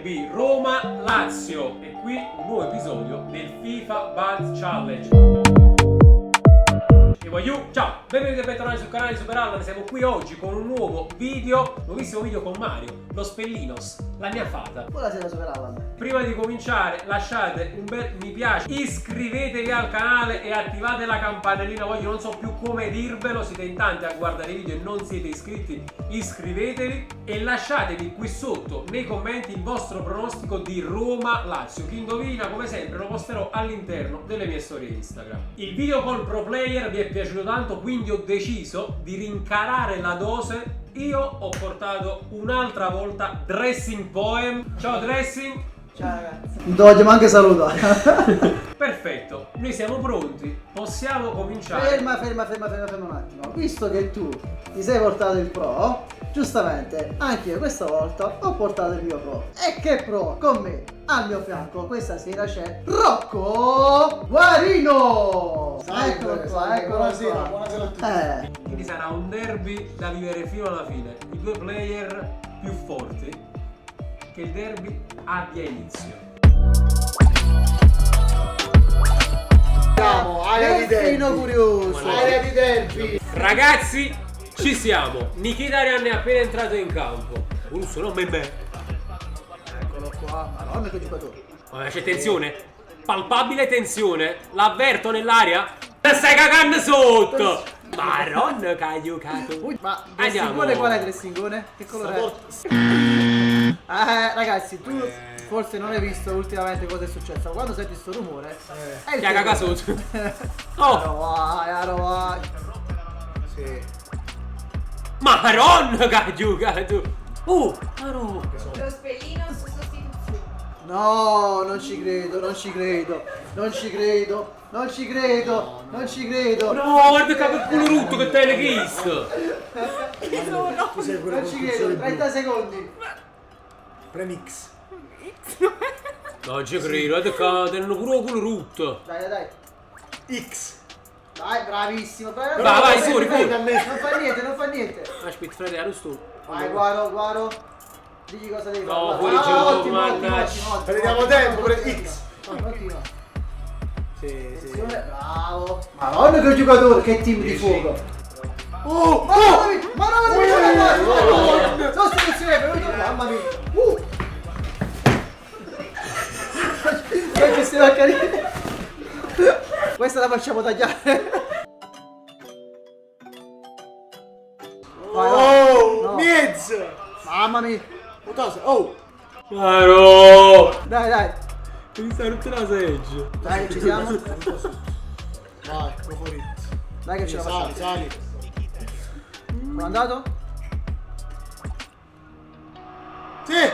derby Roma-Lazio e qui un nuovo episodio del FIFA Buzz Challenge. Ciao, benvenuti e bentornati sul canale di Super Allan. Siamo qui oggi con un nuovissimo video con Mario, lo Spellinos, la mia fata. Buonasera Super Allan. Prima di cominciare lasciate un bel mi piace, iscrivetevi al canale e attivate la campanellina. Voglio non so più come dirvelo, siete in tanti a guardare i video e non siete iscritti, iscrivetevi e lasciatevi qui sotto nei commenti il vostro pronostico di Roma-Lazio. Chi indovina come sempre lo posterò all'interno delle mie storie Instagram. Il video col pro player vi è piaciuto tanto, quindi ho deciso di rincarare la dose. Io ho portato un'altra volta Dressing Poem. Ciao Dressing. Ciao ragazzi. Non vogliamo anche salutare. Perfetto, noi siamo pronti, possiamo cominciare. Ferma un attimo. Visto che tu ti sei portato il pro, giustamente anche io questa volta ho portato il mio pro. E che pro? Con me al mio fianco questa sera c'è Rocco Guarino. Eccolo qua, eccolo buonasera, qua. buonasera a tutti. Quindi sarà un derby da vivere fino alla fine. I due player più forti, che il derby abbia inizio. Siamo, area di Delfino derby. curioso. Area di derby. Ragazzi, ci siamo. Mkhitaryan è appena entrato in campo. Russo, non me. Eccolo qua. Madonna che giocatore. C'è tensione? Palpabile tensione? L'avverto nell'aria? Te stai cagando sotto! Maronna che ha giocato. Ma Andiamo. dressingone qual è dressingone? Che colore è? Ragazzi, tu forse non hai visto ultimamente cosa è successo. Quando senti sto rumore è il Ti ha cagato sotto. Oh! vai. Sì. Maronna che ha giocato! Maronna! Lo spellino su sostituzione. No, non ci credo. No, guarda che culo rutto che te l'hai visto! Tu sei pure Non ci credo, 30 secondi. Premix. Non ci credo, guarda che hanno pure culo rutto! Dai. X. Dai, bravissimo. Vai, fuori. Non fa niente. Aspetta, frate, sto. Vai, Guaro. Digli cosa devi fare. No, fuori gioco, Ottimo. Prendiamo tempo per X. Continua. Sì. Bravo. Madonna che giocatore, che team di fuoco. Madonna. Sostituzione, mamma mia. Che si va a caricare. Questa la facciamo tagliare. No. Miez. Mamma mia. Maro! Dai. Mi sta rotta la seggio. Dai, ci siamo. Vai, go for it. Dai che ce la facciamo. Sali. Come è andato? Sì.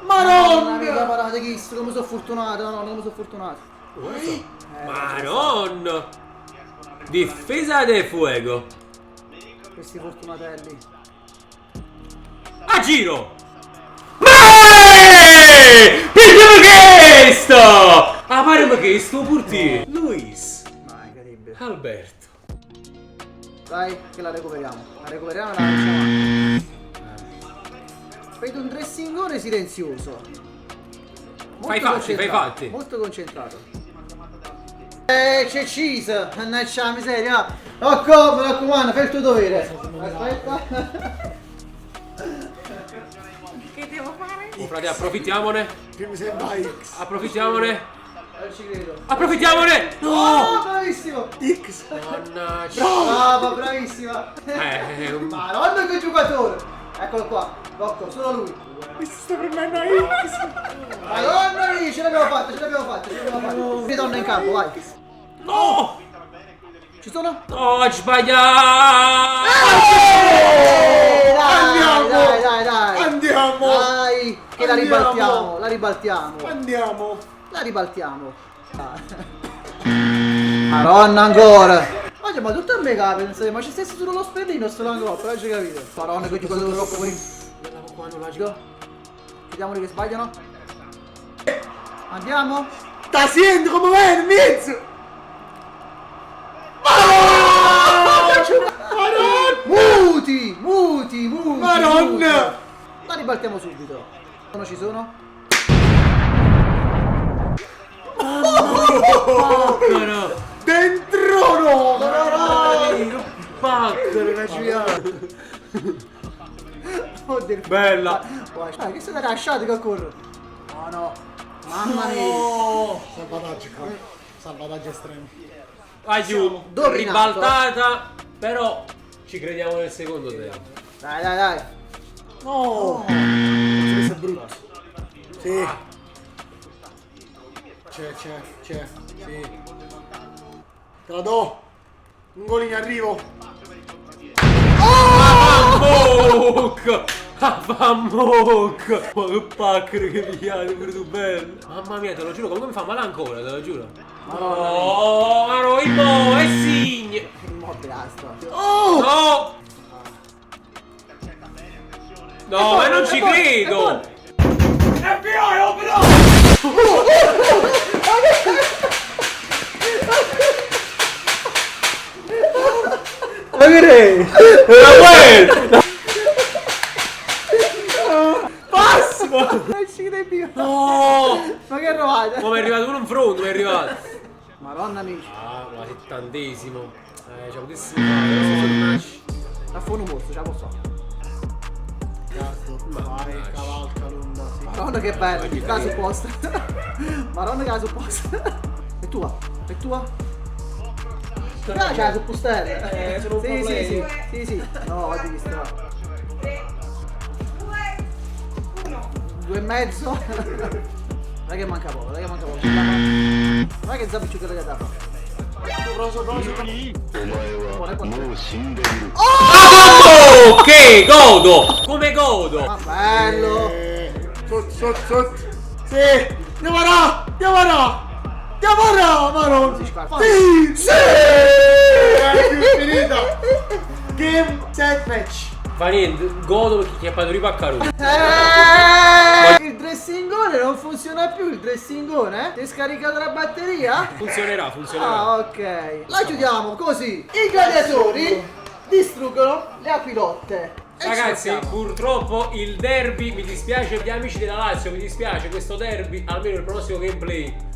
Madonna! Parate chi sto, come sono fortunato. Maron! Difesa del fuego. Questi fortunatelli. A giro! Perché questo? Ah, ma che sto purti? Luis Ma incredibile. Alberto. Dai, che la recuperiamo. La lasciamo. Vedo un dressingone silenzioso. Fai fatti. Molto concentrato. C'è cheese. Mannaggia la miseria. Rocco, mi raccomando, fai il tuo dovere. Aspetta. Che devo fare? Oh, frate, approfittiamone. Che mi sembra X. Approfittiamone. Non ci credo. Approfittiamone. No! Oh, bravissimo. X. Mannaggia. Brava, bravissima. Un- Madonna che giocatore. Eccolo qua. Rocco, solo lui. Mi sta prendendo X. Madonna mia, ce l'abbiamo fatta. Ritorna in campo, vai. No! Ci sono? No, ho sbagliato! Dai. Andiamo. Dai, che la Andiamo. ribaltiamo. Madonna ancora. Oggi ma tutto a me capi, ma ci stessi solo lo spedino sto l'angolo, però ci capito. Madonna che giocatore troppo per vediamoli che sbagliano. Andiamo. Sta sendo come viene, Miez. Muti. Madonna. La ribaltiamo subito. Non ci sono? Dentro no! Paccaro, Una giuliata. Oddio. Bella. Che siete lasciati che corro? No, no. Mamma mia. Salvataggio qua. Salvataggio estremo. Aiuto. Dominato. Ribaltata. Però ci crediamo nel secondo tempo. Dai, dai, dai. No! Questo è brutto. Sì. C'è. Sì. Te la do. Un gol in arrivo. Fammuc! Fammuc! Ma che paccaro che pigliate pure tu bello! Mamma mia, te lo giuro, come mi fa male ancora, te lo giuro. Oh, ma no, è signe! Immobile astro. Oh! No! No, ma non ci credo! Ma che Passo! non ci credi più. No! Ma che rovate? Come è arrivato uno in fronte, come è arrivato? Madonna amici. Ah, ma 70esimo. Ci potessi fare. A fondo morso, ce la posso fare. Cazzo, vai, cavalca l'onda. Sì. Madonna che bello, la supposta. Madonna che la supposta. È tua, è tua. Ah, c'è la suppostella. sono un Sì, problema. sì. No, ho visto. 3, 2, 1. 2,5. Dai che manca poco, Guarda che zappi che da fa. Oh, che godo! Come godo! Ma bello. Sotto. Sì. Andiamo ma non Si scarpa. Sì! È più finita. Game set match. Fa niente, godo perché chi è padrone paccaruto. Il dressingone non funziona più, il dressingone? Ti è scaricato la batteria? Funzionerà. Ah, ok. La chiudiamo così. I gladiatori distruggono le aquilotte. E ci Ragazzi, mettiamo. purtroppo il derby, mi dispiace gli amici della Lazio, mi dispiace questo derby, almeno il prossimo gameplay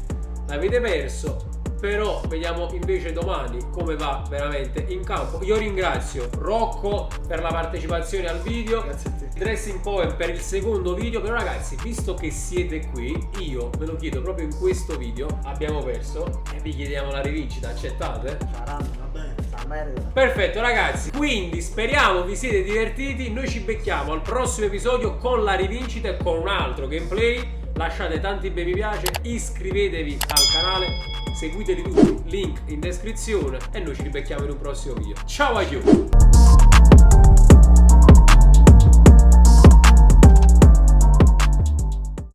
l'avete perso. Però vediamo invece domani come va veramente in campo. Io ringrazio Rocco per la partecipazione al video, Grazie a te. Dressing Poem per il secondo video. Però ragazzi, visto che siete qui, io ve lo chiedo proprio in questo video. Abbiamo perso e vi chiediamo la rivincita, accettate? Saranno, Vabbè. sta merda. Perfetto ragazzi, quindi speriamo vi siete divertiti. Noi ci becchiamo al prossimo episodio con la rivincita e con un altro gameplay. Lasciate tanti bei mi piace, iscrivetevi al canale, seguiteli tutti, link in descrizione e noi ci ribecchiamo in un prossimo video. Ciao a tutti!